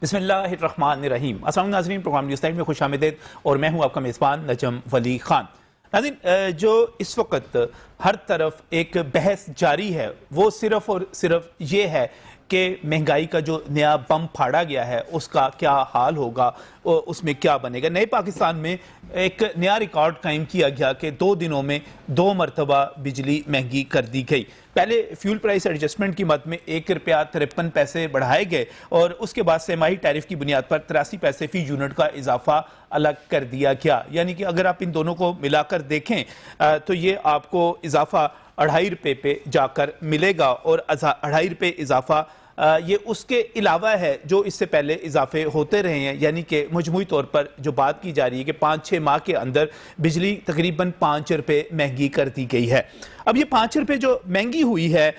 بسم اللہ الرحمن الرحیم۔ السلام ناظرین، پروگرام نیوز نائٹ میں خوش آمدید اور میں ہوں آپ کا میزبان نجم ولی خان۔ ناظرین، جو اس وقت ہر طرف ایک بحث جاری ہے وہ صرف اور صرف یہ ہے کہ مہنگائی کا جو نیا بم پھاڑا گیا ہے اس کا کیا حال ہوگا، اس میں کیا بنے گا۔ نئے پاکستان میں ایک نیا ریکارڈ قائم کیا گیا کہ 2 دنوں میں 2 مرتبہ بجلی مہنگی کر دی گئی۔ پہلے فیول پرائس ایڈجسٹمنٹ کی مد میں 1 روپیہ 53 پیسے بڑھائے گئے اور اس کے بعد سہ ماہی ٹیرف کی بنیاد پر 83 پیسے فی یونٹ کا اضافہ الگ کر دیا گیا۔ یعنی کہ اگر آپ ان دونوں کو ملا کر دیکھیں تو یہ آپ کو اضافہ 2.5 روپے پہ جا کر ملے گا، اور 2.5 روپے اضافہ یہ اس کے علاوہ ہے جو اس سے پہلے اضافے ہوتے رہے ہیں۔ یعنی کہ مجموعی طور پر جو بات کی جا رہی ہے کہ 5-6 ماہ کے اندر بجلی تقریباً 5 روپے مہنگی کر دی گئی ہے۔ اب یہ 5 روپے جو مہنگی ہوئی ہے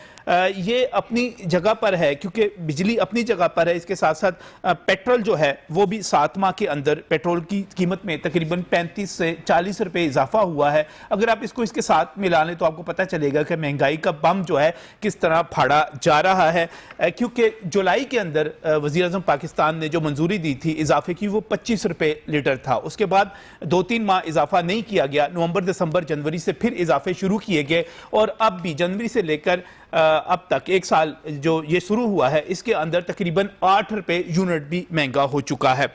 یہ اپنی جگہ پر ہے، کیونکہ بجلی اپنی جگہ پر ہے، اس کے ساتھ ساتھ پیٹرول جو ہے وہ بھی 7 ماہ کے اندر پیٹرول کی قیمت میں تقریباً 35 سے 40 روپے اضافہ ہوا ہے۔ اگر آپ اس کو اس کے ساتھ ملا لیں تو آپ کو پتہ چلے گا کہ مہنگائی کا بم جو ہے کس طرح پھاڑا جا رہا ہے، کیونکہ جولائی کے اندر وزیر اعظم پاکستان نے جو منظوری دی تھی اضافے کی وہ 25 روپے لیٹر تھا۔ اس کے بعد 2-3 ماہ اضافہ نہیں کیا گیا، نومبر دسمبر جنوری سے پھر اضافے شروع کیے گئے، اور اب بھی جنوری سے لے کر اب تک 1 سال جو یہ شروع ہوا ہے اس کے اندر تقریباً 8 روپے یونٹ بھی مہنگا ہو چکا ہے۔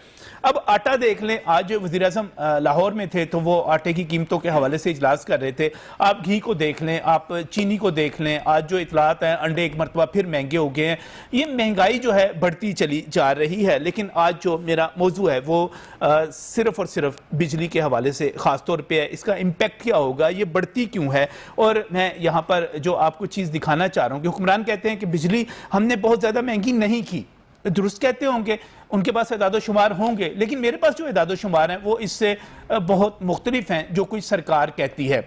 اب آٹا دیکھ لیں، آج وزیر اعظم لاہور میں تھے تو وہ آٹے کی قیمتوں کے حوالے سے اجلاس کر رہے تھے۔ آپ گھی کو دیکھ لیں، آپ چینی کو دیکھ لیں، آج جو اطلاعات ہیں انڈے 1 مرتبہ پھر مہنگے ہو گئے ہیں۔ یہ مہنگائی جو ہے بڑھتی چلی جا رہی ہے، لیکن آج جو میرا موضوع ہے وہ صرف اور صرف بجلی کے حوالے سے خاص طور پہ ہے۔ اس کا امپیکٹ کیا ہوگا، یہ بڑھتی کیوں ہے، اور میں یہاں پر جو آپ کو چیز دکھانا چاہ رہا ہوں کہ حکمران کہتے ہیں کہ بجلی ہم نے بہت زیادہ مہنگی نہیں کی۔ درست کہتے ہوں گے، ان کے پاس اعداد و شمار ہوں گے، لیکن میرے پاس جو اعداد و شمار ہیں وہ اس سے بہت مختلف ہیں جو کوئی سرکار کہتی ہے۔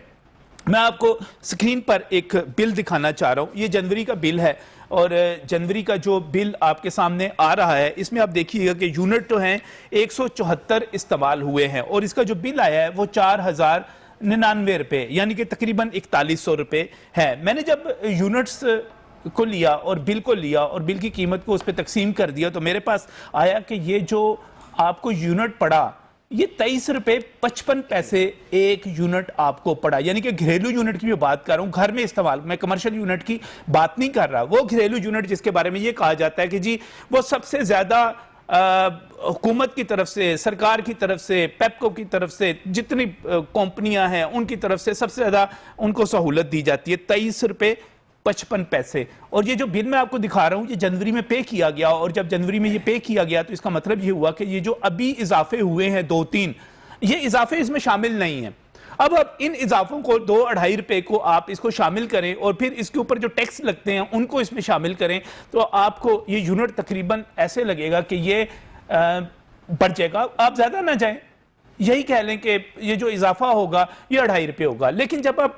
میں آپ کو سکرین پر ایک بل دکھانا چاہ رہا ہوں، یہ جنوری کا بل ہے، اور جنوری کا جو بل آپ کے سامنے آ رہا ہے اس میں آپ دیکھیے گا کہ یونٹ تو ہیں 174 استعمال ہوئے ہیں، اور اس کا جو بل آیا ہے وہ 4099 روپے، یعنی کہ تقریباً 4100 روپے ہے۔ میں نے جب یونٹس کو لیا اور بل کو لیا اور بل کی قیمت کو اس پہ تقسیم کر دیا تو میرے پاس آیا کہ یہ جو آپ کو یونٹ پڑا یہ 23 روپے 55 پیسے ایک یونٹ آپ کو پڑا۔ یعنی کہ گھریلو یونٹ کی بھی بات کر رہا ہوں، گھر میں استعمال، میں کمرشل یونٹ کی بات نہیں کر رہا، وہ گھریلو یونٹ جس کے بارے میں یہ کہا جاتا ہے کہ جی وہ سب سے زیادہ حکومت کی طرف سے، سرکار کی طرف سے، پیپکو کی طرف سے، جتنی کمپنیاں ہیں ان کی طرف سے سب سے زیادہ ان کو سہولت دی جاتی ہے، 23 روپے 55 پیسے۔ اور یہ جو بل میں آپ کو دکھا رہا ہوں یہ جنوری میں پے کیا گیا، اور جب جنوری میں یہ پے کیا گیا تو اس کا مطلب یہ ہوا کہ یہ جو ابھی اضافے ہوئے ہیں 2-3 یہ اضافے اس میں شامل نہیں ہیں۔ اب ان اضافوں کو 2-2.5 روپے کو آپ اس کو شامل کریں اور پھر اس کے اوپر جو ٹیکس لگتے ہیں ان کو اس میں شامل کریں تو آپ کو یہ یونٹ تقریباً ایسے لگے گا کہ یہ بڑھ جائے گا۔ آپ زیادہ نہ جائیں، یہی کہہ لیں کہ یہ جو اضافہ ہوگا یہ 2.5 روپے ہوگا، لیکن جب آپ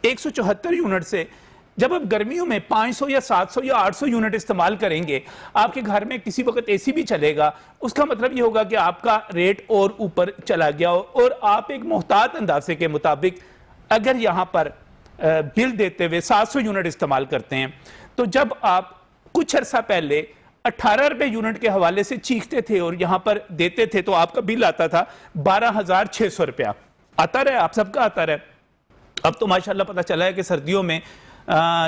174 یونٹ سے جب آپ گرمیوں میں 500 یا 700 یا 800 یونٹ استعمال کریں گے، آپ کے گھر میں کسی وقت اے سی بھی چلے گا، اس کا مطلب یہ ہوگا کہ آپ کا ریٹ اور اوپر چلا گیا ہو، اور آپ ایک محتاط اندازے کے مطابق اگر یہاں پر بل دیتے ہوئے 700 یونٹ استعمال کرتے ہیں تو جب آپ کچھ عرصہ پہلے 18 روپے یونٹ کے حوالے سے چیختے تھے اور یہاں پر دیتے تھے تو آپ کا بل آتا تھا 12,600 روپیہ، آتا رہے، آپ سب کا آتا رہے۔ اب تو ماشاءاللہ پتہ چلا ہے کہ سردیوں میں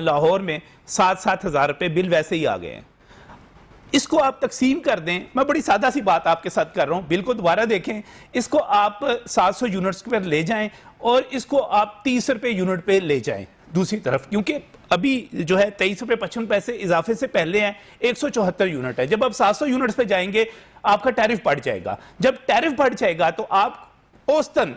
لاہور میں 7-7 ہزار روپے بل ویسے ہی آ گئے ہیں۔ اس کو آپ تقسیم کر دیں، میں بڑی سادہ سی بات آپ کے ساتھ کر رہا ہوں، بل کو دوبارہ دیکھیں، اس کو آپ 700 یونٹس پر لے جائیں اور اس کو آپ 30 روپے یونٹ پہ لے جائیں دوسری طرف، کیونکہ ابھی جو ہے 23 روپے 55 پیسے اضافے سے پہلے ہیں 174 یونٹ ہے۔ جب آپ 700 یونٹس پہ جائیں گے آپ کا ٹیرف بڑھ جائے گا، جب ٹیرف بڑھ جائے گا تو آپ اوسطاً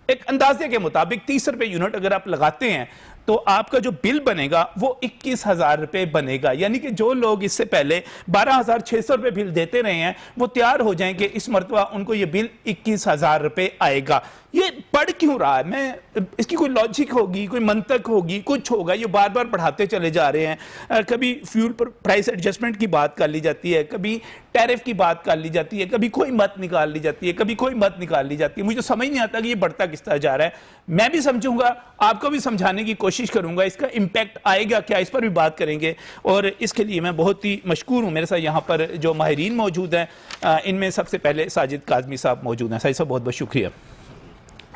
ایک اندازے کے مطابق 30 روپے یونٹ اگر آپ لگاتے ہیں تو آپ کا جو بل بنے گا وہ 21,000 روپے بنے گا۔ یعنی کہ جو لوگ اس سے پہلے 12,600 روپے بل دیتے رہے ہیں وہ تیار ہو جائیں کہ اس مرتبہ ان کو یہ بل 21,000 روپے آئے گا۔ یہ بڑھ کیوں رہا ہے؟ میں اس کی کوئی لاجک ہوگی, کوئی منطق ہوگی, کچھ ہوگا. یہ بار بار بڑھاتے چلے جا رہے ہیں. کبھی فیول پر پرائس ایڈجسٹمنٹ کی بات کر لی جاتی ہے, کبھی ٹیرف کی بات کر لی جاتی ہے, کبھی کوئی مت نکال لی جاتی ہے, کبھی کوئی مت نکال لی جاتی ہے. مجھے سمجھ نہیں آتا کہ یہ بڑھتا کس طرح جا رہا ہے. میں بھی سمجھوں گا, آپ کو بھی سمجھانے کی کوشش کروں گا, اس کا امپیکٹ آئے گا کیا, اس پر بھی بات کریں گے. اور اس کے لیے میں بہت ہی مشکور ہوں. میرے ساتھ یہاں پر جو ماہرین موجود ہیں, ان میں سب سے پہلے ساجد کاظمی صاحب موجود ہیں. ساجد صاحب بہت بہت شکریہ.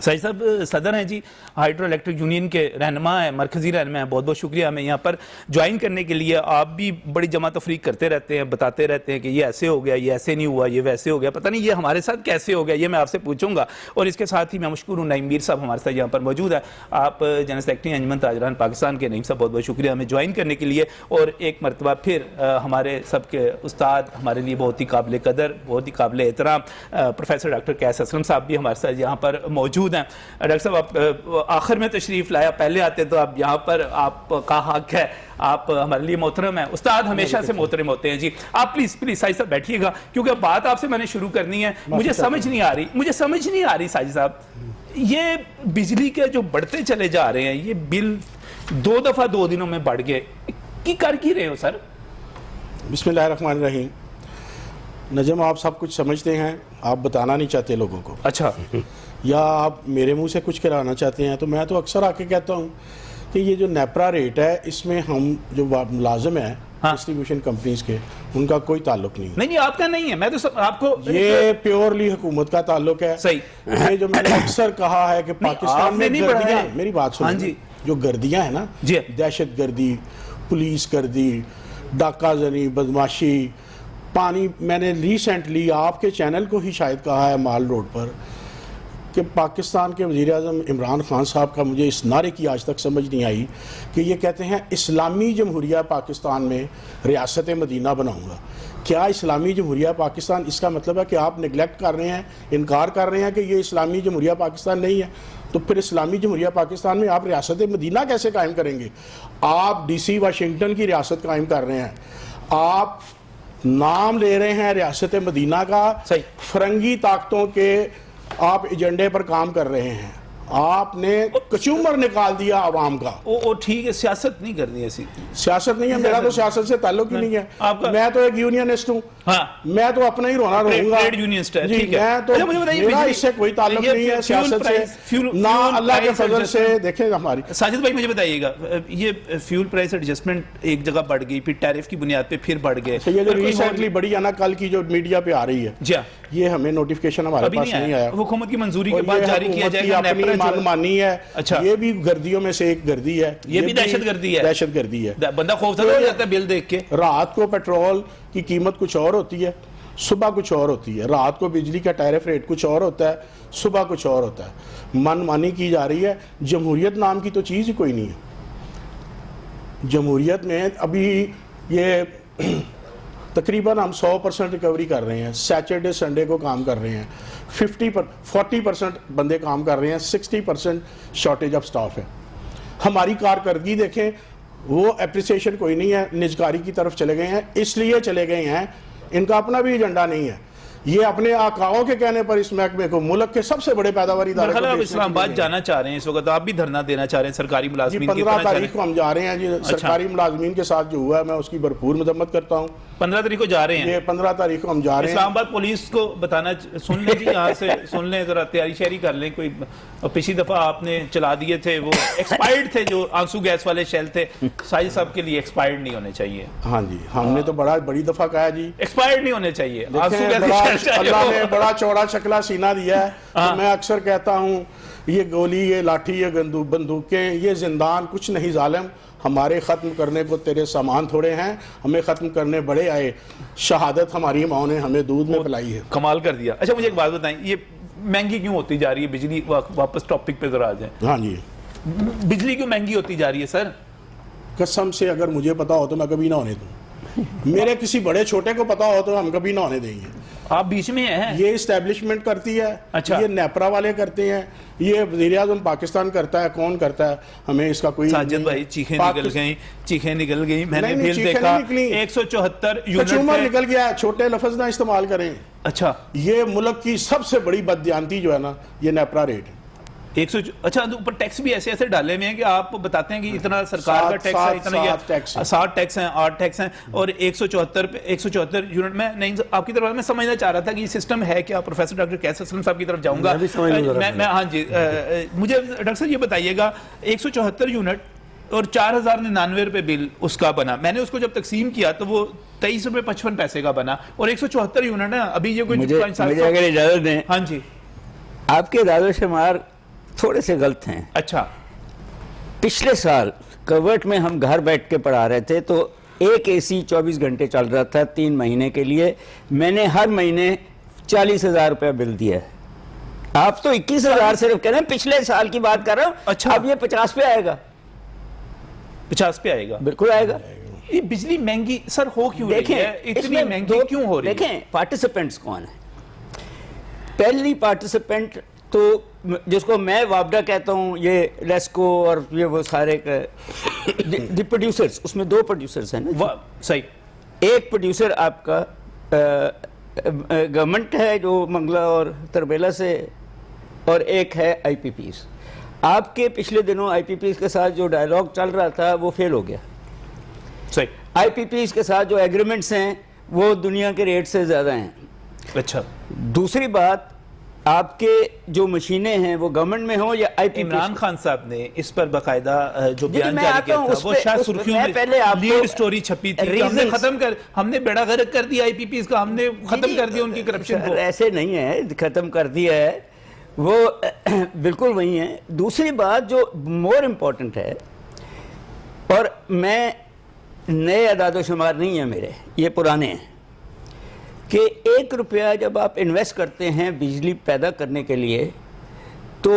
ساجد صاحب صدر ہیں جی ہائیڈرو الیکٹرک یونین کے, رہنما ہیں, مرکزی رہنما ہیں. بہت بہت شکریہ ہمیں یہاں پر جوائن کرنے کے لیے. آپ بھی بڑی جمع تفریق کرتے رہتے ہیں, بتاتے رہتے ہیں کہ یہ ایسے ہو گیا, یہ ایسے نہیں ہوا, یہ ویسے ہو گیا. پتہ نہیں یہ ہمارے ساتھ کیسے ہو گیا, یہ میں آپ سے پوچھوں گا. اور اس کے ساتھ ہی میں مشکور ہوں, نعیم میر صاحب ہمارے ساتھ یہاں پر موجود ہے. آپ جنرل سیکرٹری انجمن تاجران پاکستان کے. نعیم صاحب بہت بہت شکریہ ہمیں جوائن کرنے کے لیے. اور ایک مرتبہ پھر ہمارے سب کے استاد, ہمارے لیے بہت ہی قابل قدر, بہت ہی قابل احترام پروفیسر ڈاکٹر قیس اسلم صاحب بھی ہمارے ساتھ یہاں پر موجود ہیں. ڈاکٹر صاحب آپ آخر میں تشریف لایا, پہلے آتے تو آپ یہاں پر, آپ کا حق ہے, آپ ہمارے لیے محترم ہیں. استاد ہمیشہ سے محترم ہوتے ہیں جی. آپ پلیز ساجد صاحب بیٹھیے گا, کیونکہ بات آپ سے میں نے شروع کرنی ہے. مجھے سمجھ نہیں آ رہی ساجد صاحب, یہ بجلی کے جو بڑھتے چلے جا رہے ہیں, یہ بل 2 دفعہ 2 دنوں میں بڑھ گئے, کی کر کی رہے ہو سر؟ بسم اللہ الرحمن الرحیم. نجم آپ سب کچھ سمجھتے ہیں, آپ بتانا نہیں چاہتے لوگوں کو. اچھا, یا آپ میرے منہ سے کچھ کرانا چاہتے ہیں. تو میں تو اکثر آ کے کہتا ہوں کہ یہ جو نیپرا ریٹ ہے, اس میں ہم جو ملازم ہیں ڈسٹریبیوشن کمپنیز کے, ان کا کوئی تعلق نہیں. نہیں آپ کا نہیں ہے, میں تو آپ کو, یہ پیورلی حکومت کا تعلق ہے. صحیح. یہ جو میں نے اکثر کہا ہے کہ پاکستان میں گردیاں, میری بات سنیں, جو گردیاں ہیں نا, دہشت گردی, پولیس گردی, ڈاکہ زنی, بدماشی, پانی. میں نے ریسنٹلی آپ کے چینل کو ہی شاید کہا ہے مال روڈ پر کہ پاکستان کے وزیر اعظم عمران خان صاحب کا مجھے اس نعرے کی آج تک سمجھ نہیں آئی کہ یہ کہتے ہیں اسلامی جمہوریہ پاکستان میں ریاست مدینہ بناؤں گا. کیا اسلامی جمہوریہ پاکستان, اس کا مطلب ہے کہ آپ نگلیکٹ کر رہے ہیں, انکار کر رہے ہیں کہ یہ اسلامی جمہوریہ پاکستان نہیں ہے. تو پھر اسلامی جمہوریہ پاکستان میں آپ ریاست مدینہ کیسے قائم کریں گے؟ آپ ڈی سی واشنگٹن کی ریاست قائم کر رہے ہیں, آپ نام لے رہے ہیں ریاست مدینہ کا, فرنگی طاقتوں کے آپ ایجنڈے پر کام کر رہے ہیں. آپ نے کچومر نکال دیا عوام کا. ٹھیک ہے, سیاست نہیں کرنی ایسی. سیاست نہیں ہے, میرا تو سیاست سے تعلق ہی نہیں ہے. میں تو ایک یونینسٹ ہوں, میں تو اپنا ہی رونا رہوں گا. میں تو, میرا اس سے کوئی تعلق نہیں ہے سیاست سے, نہ اللہ کے فضل سے. دیکھیں ہماری ساجد بھائی مجھے بتائیے گا, یہ فیول پرائس ایڈجسٹمنٹ ایک جگہ بڑھ گئی, پھر ٹیرف کی بنیاد پہ پھر بڑھ گئے. یہ جو ریسنٹلی بڑی ہے نا, کل کی جو میڈیا پہ آ رہی ہے, یہ ہمیں نوٹیفیکیشن ہمارے پاس نہیں آیا. حکومت کی منظوری کے بعد جاری کیا جائے گا. اپنی منمانی ہے. یہ بھی گردیوں میں سے ایک گردی ہے, یہ بھی دہشت گردی ہے. دہشت گردی ہے. بندہ خوفزدہ ہو جاتا ہے بل دیکھ کے. رات کو پیٹرول کی قیمت کچھ اور ہوتی ہے, صبح کچھ اور ہوتی ہے. رات کو بجلی کا ٹیرف ریٹ کچھ اور ہوتا ہے, صبح کچھ اور ہوتا ہے. من مانی کی جا رہی ہے. جمہوریت نام کی تو چیز ہی کوئی نہیں ہے. جمہوریت میں ابھی یہ تقریباً ہم 100% ریکوری کر رہے ہیں. سیچرڈے سنڈے کو کام کر رہے ہیں. 40% بندے کام کر رہے ہیں. 60% شارٹیج آف سٹاف ہے. ہماری کارکردگی دیکھیں, وہ اپریسیشن کوئی نہیں ہے. نجکاری کی طرف چلے گئے ہیں, اس لیے چلے گئے ہیں, ان کا اپنا بھی ایجنڈا نہیں ہے. یہ اپنے آقاؤں کے کہنے پر اس محکمے کو ملک کے سب سے بڑے پیداواری ادارے کو آپ اسلام آباد جانا چاہ رہے ہیں اس وقت, آپ بھی دھرنا دینا چاہ رہے ہیں سرکاری ملازمین کی. 15 تاریخ کو ہم جا رہے ہیں جی. سرکاری ملازمین کے ساتھ جو ہوا ہے میں اس کی بھرپور مذمت کرتا ہوں. 15 تاریخ کو جا رہے ہیں. یہ 15 تاریخ کو ہم جا رہے ہیں. اسلام آباد پولیس کو بتانا, سن لیں جی, یہاں سے سن لیں, ذرا تیاری شیری کر لیں. کوئی پچھلی دفعہ آپ نے چلا دیے تھے, وہ ایکسپائرڈ تھے, جو آنسو گیس والے شیل تھے, ساجد صاحب کے لیے ایکسپائرڈ نہیں ہونے چاہیے. ہاں جی, ہم نے تو بڑی دفعہ کہا جی ایکسپائرڈ نہیں ہونے چاہیے. اللہ نے بڑا چوڑا شکلا سینہ دیا ہے. تو میں اکثر کہتا ہوں, یہ گولی, یہ لاٹھی, یہ بندوقیں, یہ زندان کچھ نہیں ظالم, ہمارے ختم کرنے کو تیرے سامان تھوڑے ہیں, ہمیں ختم کرنے بڑے آئے. شہادت ہماری ماں نے ہمیں دودھ میں پلائی ہے. کمال کر دیا. اچھا مجھے ایک بات بتائیں, یہ مہنگی کیوں ہوتی جا رہی ہے بجلی؟ واپس ٹاپک پہ ذرا آ جائیں. ہاں جی, بجلی کیوں مہنگی ہوتی جا رہی ہے سر؟ قسم سے اگر مجھے پتا ہو تو میں کبھی نہ ہونے دوں. میرے کسی بڑے چھوٹے کو پتا ہو تو ہم کبھی نہ ہونے دیں گے. آپ بیچ میں ہیں. یہ اسٹیبلشمنٹ کرتی ہے. اچھا, یہ نیپرا والے کرتے ہیں, یہ وزیر اعظم پاکستان کرتا ہے. کون کرتا ہے؟ ہمیں اس کا کوئی. ساجد بھائی چیخیں نکل گئی, میں نے پھر دیکھا 174 یونٹ کچومر نکل گیا. چھوٹے لفظ نہ استعمال کریں. اچھا, یہ ملک کی سب سے بڑی بددیانتی جو ہے نا, یہ نیپرا ریٹ ہے. اچھا اوپر ٹیکس بھی ایسے ایسے ڈالے ہوئے ہیں کہ آپ بتاتے ہیں کہ اتنا سرکار کا ٹیکس ہے، اتنا یہ 7 ٹیکس ہیں، 8 ٹیکس ہیں، اور 174 یونٹ میں نہیں آپ کی طرف میں سمجھنا چاہ رہا تھا کہ یہ سسٹم ہے کیا. پروفیسر ڈاکٹر کیسر اسلم صاحب کی طرف جاؤں گا میں. ہاں جی مجھے ڈاکٹر صاحب یہ بتائیے گا 174 یونٹ اور 4099 روپے بل اس کا بنا. میں نے اس کو جب تقسیم کیا تو وہ 23 روپے 55 پیسے کا بنا، اور 174 یونٹ ہے. ابھی یہ کوئی مجھے اگر اجازت دیں. ہاں جی آپ کے اعداد و شمار تھوڑے سے غلط ہیں. اچھا پچھلے سال کویت میں ہم گھر بیٹھ کے پڑھا رہے تھے تو ایک اے سی 24 گھنٹے چل رہا تھا 3 مہینے کے لیے. میں نے ہر مہینے 40,000 روپے بل دیا ہے. آپ تو 21,000 صرف کہہ رہے ہیں، پچھلے سال کی بات کر رہا ہوں. اچھا اب یہ 50 پہ آئے گا. 50 پہ آئے گا؟ بالکل آئے گا. یہ بجلی مہنگی سر ہو کیوں رہی ہے؟ اتنی مہنگی کیوں ہو رہی ہے؟ دیکھیں پارٹیسپینٹس کون ہیں. پہلی پارٹیسپینٹ تو جس کو میں وابڈا کہتا ہوں، یہ لیسکو اور یہ وہ سارے دی پروڈیوسرز، اس میں 2 پروڈیوسرز ہیں نا. صحیح. ایک پروڈیوسر آپ کا گورنمنٹ ہے جو منگلہ اور تربیلا سے، اور ایک ہے آئی پی پیز. آپ کے پچھلے دنوں آئی پی پیز کے ساتھ جو ڈائیلاگ چل رہا تھا وہ فیل ہو گیا. صحیح. آئی پی پیز کے ساتھ جو ایگریمنٹس ہیں وہ دنیا کے ریٹ سے زیادہ ہیں. اچھا. دوسری بات، آپ کے جو مشینیں ہیں وہ گورنمنٹ میں ہوں یا آئی پی. عمران خان صاحب نے اس پر باقاعدہ جو بیان جاری کیا تھا وہ شاید سرخیوں میں لیڈ سٹوری چھپی تھی. ہم نے بیڑا غرق کر دیا آئی پی پیز کا، ہم نے ختم کر دیا ان کی کرپشن کو. ایسے نہیں ہے ختم کر دیا ہے، وہ بالکل وہی ہے. دوسری بات جو مور امپورٹنٹ ہے، اور میں نئے اعداد و شمار نہیں ہیں میرے، یہ پرانے ہیں، کہ 1 روپیہ جب آپ انویسٹ کرتے ہیں بجلی پیدا کرنے کے لیے تو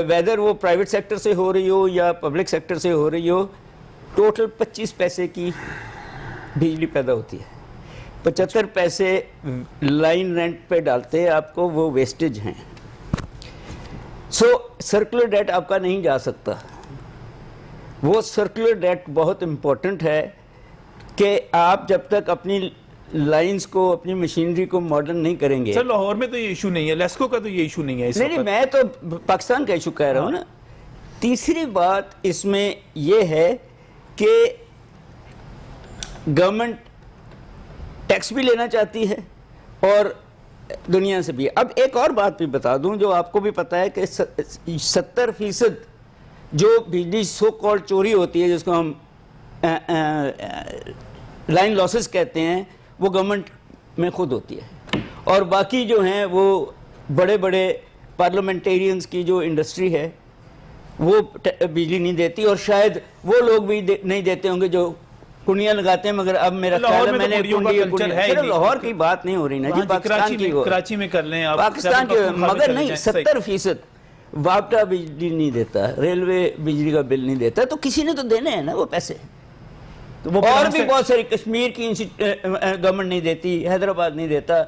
ویدر وہ پرائیویٹ سیکٹر سے ہو رہی ہو یا پبلک سیکٹر سے ہو رہی ہو، ٹوٹل 25 پیسے کی بجلی پیدا ہوتی ہے. 75 پیسے لائن رینٹ پہ ڈالتے ہیں آپ کو، وہ ویسٹیج ہیں. سو سرکولر ڈیٹ آپ کا نہیں جا سکتا. وہ سرکولر ڈیٹ بہت امپورٹنٹ ہے کہ آپ جب تک اپنی لائنز کو، اپنی مشینری کو ماڈرن نہیں کریں گے. سر لاہور میں تو یہ ایشو نہیں ہے، لیسکو کا تو یہ ایشو نہیں ہے اس وقت. نہیں، میں تو پاکستان کا ایشو کہہ رہا ہوں نا. تیسری بات اس میں یہ ہے کہ گورنمنٹ ٹیکس بھی لینا چاہتی ہے اور دنیا سے بھی. اب ایک اور بات بھی بتا دوں جو آپ کو بھی پتا ہے کہ 70% جو بجلی سو کال چوری ہوتی ہے، جس کو ہم لائن لاسز کہتے ہیں، وہ گورنمنٹ میں خود ہوتی ہے. اور باقی جو ہیں وہ بڑے بڑے پارلیمنٹیرینز کی جو انڈسٹری ہے وہ بجلی نہیں دیتی، اور شاید وہ لوگ بھی نہیں دیتے ہوں گے جو کنڈیاں لگاتے ہیں. مگر اب میرا خیال ہے میں نے صرف لاہور کی بات نہیں ہو رہی نا جی، پاکستان کی، کراچی میں کر لیں، پاکستان کی. مگر نہیں، 70% وابڈا بجلی نہیں دیتا، ریلوے بجلی کا بل نہیں دیتا، تو کسی نے تو دینے ہیں نا وہ پیسے. اور بھی بہت ساری، کشمیر کی گورنمنٹ نہیں دیتی، حیدرآباد نہیں دیتا،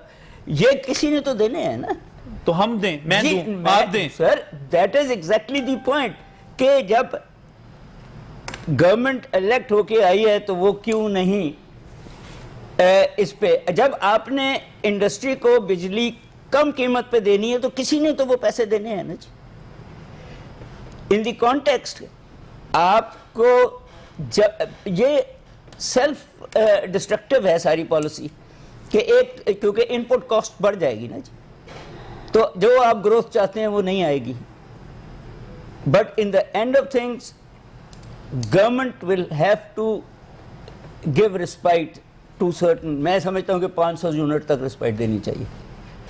یہ کسی نے تو دینے ہیں نا. تو ہم دیں، میں دوں، آپ دیں. سر that is exactly the point کہ جب گورنمنٹ الیکٹ ہو کے آئی ہے تو وہ کیوں نہیں اس پہ، جب آپ نے انڈسٹری کو بجلی کم قیمت پہ دینی ہے تو کسی نے تو وہ پیسے دینے ہیں نا جی. ان دی کانٹیکسٹ آپ کو یہ سیلف ڈسٹرکٹیو ہے ساری پالیسی کہ ایک، کیونکہ ان پٹ کاسٹ بڑھ جائے گی نا جی، تو جو آپ گروتھ چاہتے ہیں وہ نہیں آئے گی. But in the end of things government will have to give respite to certain. میں سمجھتا ہوں کہ 500 یونٹ تک ریسپائٹ دینی چاہیے.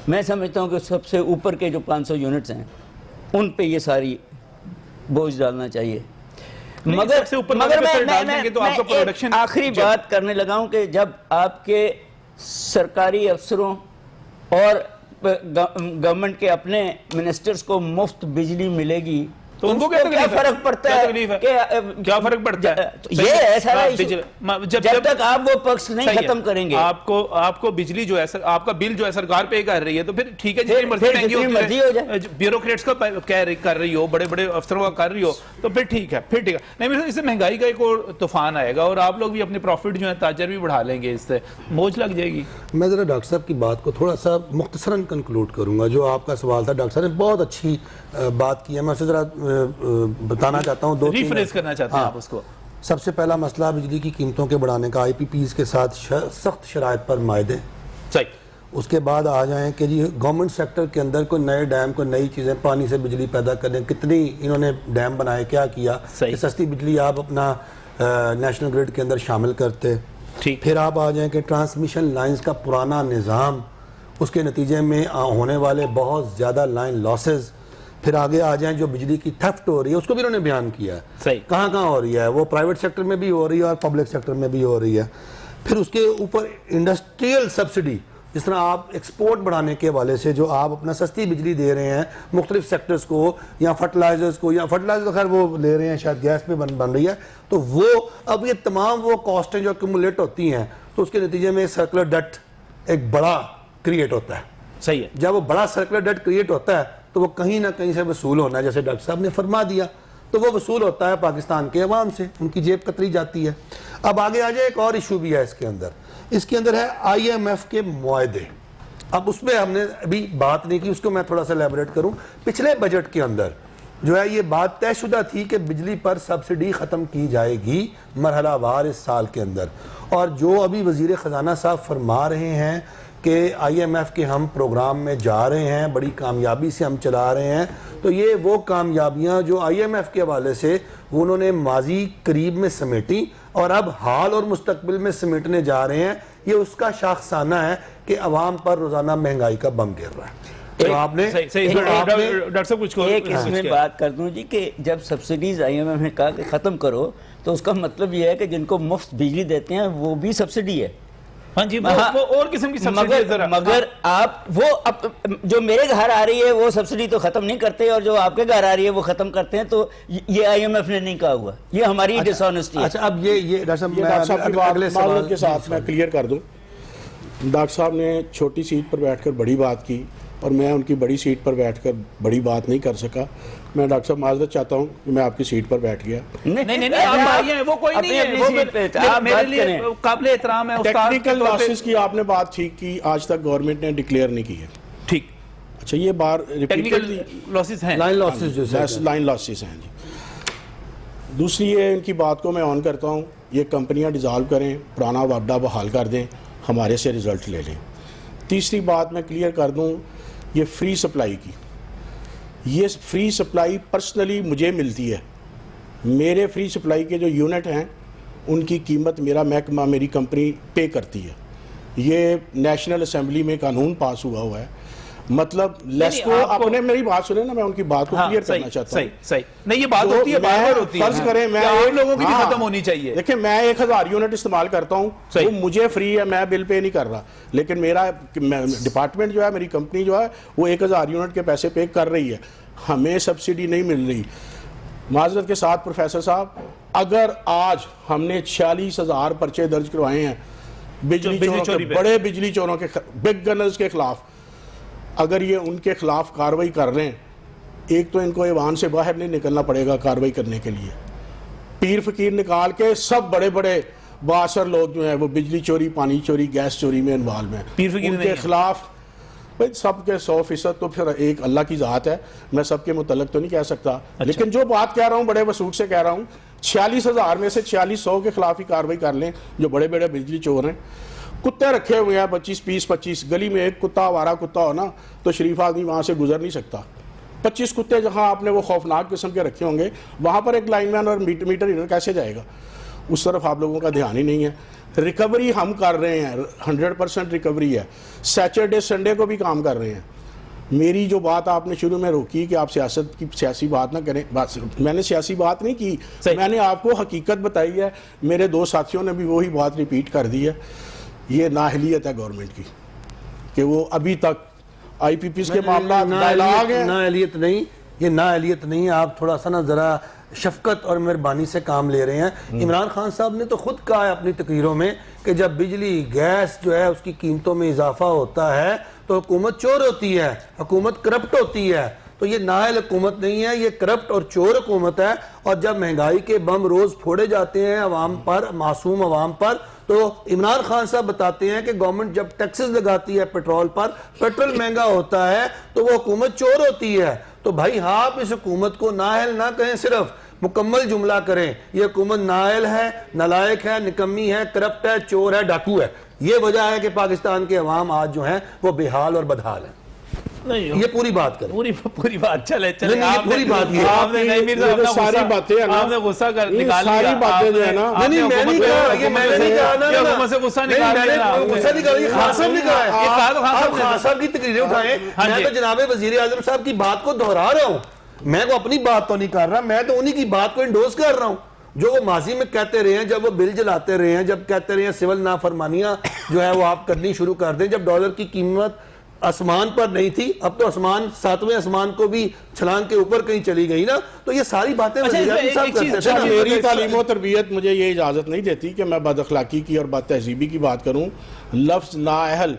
میں سمجھتا ہوں کہ سب سے اوپر کے جو 500 یونٹس ہیں ان پہ یہ ساری بوجھ ڈالنا چاہیے. مگر میں آخری بات کرنے لگا ہوں کہ جب آپ کے سرکاری افسروں اور گورنمنٹ کے اپنے منسٹرز کو مفت بجلی ملے گی تو ان کو کیا فرق پڑتا ہے؟ کیا فرق پڑتا ہے؟ یہ ہے سارا ایشو. جب تک آپ وہ پکس نہیں ختم کریں گے, آپ کو بجلی جو ہے آپ کا بل جو ہے سرکار پے کر رہی ہے, تو پھر ٹھیک ہے جتنی مرضی مہنگی ہو جائے, بیوروکریٹس کا کر رہی ہو, بڑے بڑے افسروں کا کر رہی ہو, تو پھر ٹھیک ہے. نہیں, اس سے مہنگائی کا ایک اور طوفان آئے گا اور آپ لوگ بھی اپنے پروفٹ جو ہے تاجر بھی بڑھا لیں گے, اس سے موج لگ جائے گی. میں ذرا ڈاکٹر صاحب کی بات کو تھوڑا سا مختصراً کنکلوڈ کروں گا. جو آپ کا سوال تھا, ڈاکٹر صاحب نے بہت اچھی بات کی ہے, میں اسے ذرا بتانا چاہتا ہوں, ریفریز کرنا چاہتے ہیں آپ اس کو. سب سے پہلا مسئلہ بجلی کی قیمتوں کے بڑھانے کا, آئی پی پیز کے ساتھ سخت شرائط پر معاہدے. صحیح. اس کے بعد آ جائیں کہ جی گورنمنٹ سیکٹر کے اندر کوئی نئے ڈیم, کوئی نئی چیزیں, پانی سے بجلی پیدا کرنے, کتنی انہوں نے ڈیم بنائے, کیا کیا کہ سستی بجلی آپ اپنا نیشنل گریڈ کے اندر شامل کرتے. پھر آپ آ جائیں کہ ٹرانسمیشن لائنز کا پرانا نظام, اس کے نتیجے میں ہونے والے بہت زیادہ لائن لاسز. پھر آگے آ جائیں جو بجلی کی تھفٹ ہو رہی ہے, اس کو بھی انہوں نے بیان کیا ہے کہاں کہاں ہو رہی ہے, وہ پرائیویٹ سیکٹر میں بھی ہو رہی ہے اور پبلک سیکٹر میں بھی ہو رہی ہے. پھر اس کے اوپر انڈسٹریل سبسڈی, جس طرح آپ ایکسپورٹ بڑھانے کے حوالے سے جو آپ اپنا سستی بجلی دے رہے ہیں مختلف سیکٹرز کو, یا فرٹیلائزرز کو, یا فرٹیلائزر خیر وہ لے رہے ہیں شاید گیس پہ بن رہی ہے, تو وہ اب یہ تمام وہ کاسٹیں جو ایکومولیٹ ہوتی ہیں, تو اس کے نتیجے میں سرکولر ڈیٹ ایک بڑا کریٹ ہوتا ہے. صحیح ہے. جب وہ بڑا سرکولر ڈیٹ کریٹ ہوتا ہے تو وہ کہیں نہ کہیں سے وصول ہونا ہے, جیسے ڈاکٹر صاحب نے فرما دیا, تو وہ وصول ہوتا ہے پاکستان کے عوام سے, ان کی جیب کتری جاتی ہے. اب آگے آ جائے ایک اور ایشو بھی ہے اس کے اندر ہے آئی ایم ایف کے معاہدے. اب اس میں ہم نے ابھی بات نہیں کی, اس کو میں تھوڑا سا ایلیبوریٹ کروں. پچھلے بجٹ کے اندر جو ہے یہ بات طے شدہ تھی کہ بجلی پر سبسڈی ختم کی جائے گی مرحلہ وار اس سال کے اندر, اور جو ابھی وزیر خزانہ صاحب فرما رہے ہیں کہ آئی ایم ایف کے ہم پروگرام میں جا رہے ہیں, بڑی کامیابی سے ہم چلا رہے ہیں, تو یہ وہ کامیابیاں جو آئی ایم ایف کے حوالے سے انہوں نے ماضی قریب میں سمیٹی اور اب حال اور مستقبل میں سمیٹنے جا رہے ہیں, یہ اس کا شاخسانہ ہے کہ عوام پر روزانہ مہنگائی کا بم گر رہا ہے. تو آپ نے ایک اس میں بات کر دوں جی کہ جب سبسڈیز آئی ایم ایف نے کہا کہ ختم کرو, تو اس کا مطلب یہ ہے کہ جن کو مفت بجلی دیتے ہیں وہ بھی سبسڈی ہے. ہاں جی, وہ اور قسم کی سبسڈی. مگر آپ وہ جو میرے گھر آ رہی ہے وہ سبسڈی تو ختم نہیں کرتے, اور جو آپ کے گھر آ رہی ہے وہ ختم کرتے ہیں, تو یہ آئی ایم ایف نے نہیں کہا ہوا, یہ ہماری ڈس آنیسٹی ہے. اچھا, اب یہ ڈاکٹر صاحب کی اگلے سوال کے ساتھ میں کلیئر کر دوں. ڈاکٹر صاحب نے چھوٹی سیٹ پر بیٹھ کر بڑی بات کی, اور میں ان کی بڑی سیٹ پر بیٹھ کر بڑی بات نہیں کر سکا. میں ڈاکٹر صاحب معذرت چاہتا ہوں کہ میں آپ کی سیٹ پر بیٹھ گیا. نہیں, آپ آئی ہیں, وہ کوئی نہیں ہے, میرے لیے قابل احترام ہے. ٹیکنیکل لاسز کی آپ نے بات ٹھیک کی, آج تک گورنمنٹ نے ڈکلیئر نہیں کی ہے. ٹھیک. اچھا, یہ بار ٹیکنیکل لاسز ہیں, لائن لاسز جو لائن لاسز ہیں جی. دوسری یہ ان کی بات کو میں آن کرتا ہوں, یہ کمپنیاں ڈیزالو کریں, پرانا وعدہ بحال کر دیں, ہمارے سے رزلٹ لے لیں. تیسری بات میں کلیئر کر دوں, یہ فری سپلائی کی, یہ فری سپلائی پرسنلی مجھے ملتی ہے. میرے فری سپلائی کے جو یونٹ ہیں ان کی قیمت میرا محکمہ, میری کمپنی پے کرتی ہے. یہ نیشنل اسمبلی میں قانون پاس ہوا ہے. مطلب لیسکو, آپ نے میری بات سنے نا, میں ان کی بات کو کلیئر کرنا چاہتا ہوں. صحیح. نہیں, یہ بات ہوتی ہے, بار ہوتی ہے. فرض کریں میں آپ لوگوں کی بھی ختم ہونی چاہیے. دیکھیں, میں 1000 یونٹ استعمال کرتا ہوں, وہ مجھے فری ہے, میں بل پے نہیں کر رہا, لیکن میرا ڈپارٹمنٹ جو ہے, میری کمپنی جو ہے, وہ 1000 یونٹ کے پیسے پے کر رہی ہے, ہمیں سبسڈی نہیں مل رہی. معذرت کے ساتھ پروفیسر صاحب, اگر آج ہم نے 46,000 پرچے درج کروائے ہیں بجلی چوروں کے, بڑے بجلی چوروں کے, بگ گنرز کے خلاف, اگر یہ ان کے خلاف کارروائی کر رہے ہیں, ایک تو ان کو ایوان سے باہر نہیں نکلنا پڑے گا کارروائی کرنے کے لیے, پیر فقیر نکال کے سب بڑے بڑے بااثر لوگ جو ہیں وہ بجلی چوری, پانی چوری, گیس چوری میں انوالو ہیں, ان کے خلاف بھائی سب کے 100%, تو پھر ایک اللہ کی ذات ہے, میں سب کے متعلق تو نہیں کہہ سکتا. لیکن جو بات کہہ رہا ہوں بڑے وسوخ سے کہہ رہا ہوں, 46,000 میں سے 4600 کے خلاف ہی کارروائی کر لیں جو بڑے بڑے بجلی چور ہیں. کتے رکھے ہوئے ہیں 25 گلی میں ایک کتا آوارہ کتا ہو نا تو شریف آدمی وہاں سے گزر نہیں سکتا. 25 کتے جہاں آپ نے وہ خوفناک قسم کے رکھے ہوں گے, وہاں پر ایک لائن مین اور میٹر ریڈر کیسے جائے گا؟ اس طرف آپ لوگوں کا دھیان ہی نہیں ہے. ریکوری ہم کر رہے ہیں, 100% ریکوری ہے, سیچرڈے سنڈے کو بھی کام کر رہے ہیں. میری جو بات آپ نے شروع میں روکی کہ آپ سیاست کی سیاسی بات نہ کریں, میں نے سیاسی بات نہیں کی, میں نے آپ کو حقیقت بتائی ہے. میرے 2 ساتھیوں نے بھی وہی بات ریپیٹ کر دی ہے. یہ نااہلیت ہے گورنمنٹ کی کہ وہ ابھی تک آئی پی پیز کے معاملات ڈائلاگ ہیں. نااہلیت نہیں, یہ نااہلیت نہیں ہے, آپ تھوڑا سا نا ذرا شفقت اور مہربانی سے کام لے رہے ہیں. عمران خان صاحب نے تو خود کہا ہے اپنی تقریروں میں کہ جب بجلی گیس جو ہے اس کی قیمتوں میں اضافہ ہوتا ہے تو حکومت چور ہوتی ہے, حکومت کرپٹ ہوتی ہے. تو یہ نااہل حکومت نہیں ہے, یہ کرپٹ اور چور حکومت ہے. اور جب مہنگائی کے بم روز پھوڑے جاتے ہیں عوام پر, معصوم عوام پر, تو عمران خان صاحب بتاتے ہیں کہ گورنمنٹ جب ٹیکسز لگاتی ہے پیٹرول پر, پیٹرول مہنگا ہوتا ہے تو وہ حکومت چور ہوتی ہے. تو بھائی آپ اس حکومت کو نااہل نہ کہیں, صرف مکمل جملہ کریں. یہ حکومت نااہل ہے, نالائق ہے, نکمی ہے, کرپٹ ہے, چور ہے, ڈاکو ہے. یہ وجہ ہے کہ پاکستان کے عوام آج جو ہیں وہ بحال اور بدحال ہیں. یہ پوری بات کریں, پوری بات چلے پوری بات یہ آپ نے نہیں مرزا اپنا ساری باتیں ہیں نا, آپ نے غصہ نکال لیا, ساری باتیں جو ہے نا, نہیں میں نہیں کہا, یہ میں نے نہیں کہا, یہ حکومت سے غصہ نکال لیا, غصہ نہیں کہا, یہ خان صاحب نے کہا ہے. آپ خان صاحب کی تقریریں اٹھائیں, میں تو جناب وزیر اعظم صاحب کی بات کو دہرا رہا ہوں. میں کو اپنی بات تو نہیں کر رہا, میں تو انہی کی بات کو انڈوز کر رہا ہوں جو وہ ماضی میں کہتے رہے ہیں, جب وہ بل جلاتے رہے ہیں, جب کہتے رہے ہیں سول نافرمانیاں جو ہے وہ آپ کرنی شروع کر دیں, جب ڈالر کی قیمت آسمان پر نہیں تھی, اب تو آسمان 7ویں آسمان کو بھی چھلانگ کے اوپر کہیں چلی گئی نا. تو یہ ساری باتیں وزیر اعظم صاحب کرتے تھے. میری تعلیم و تربیت مجھے یہ اجازت نہیں دیتی کہ میں بد اخلاقی کی اور بد تہذیبی کی بات کروں. لفظ نااہل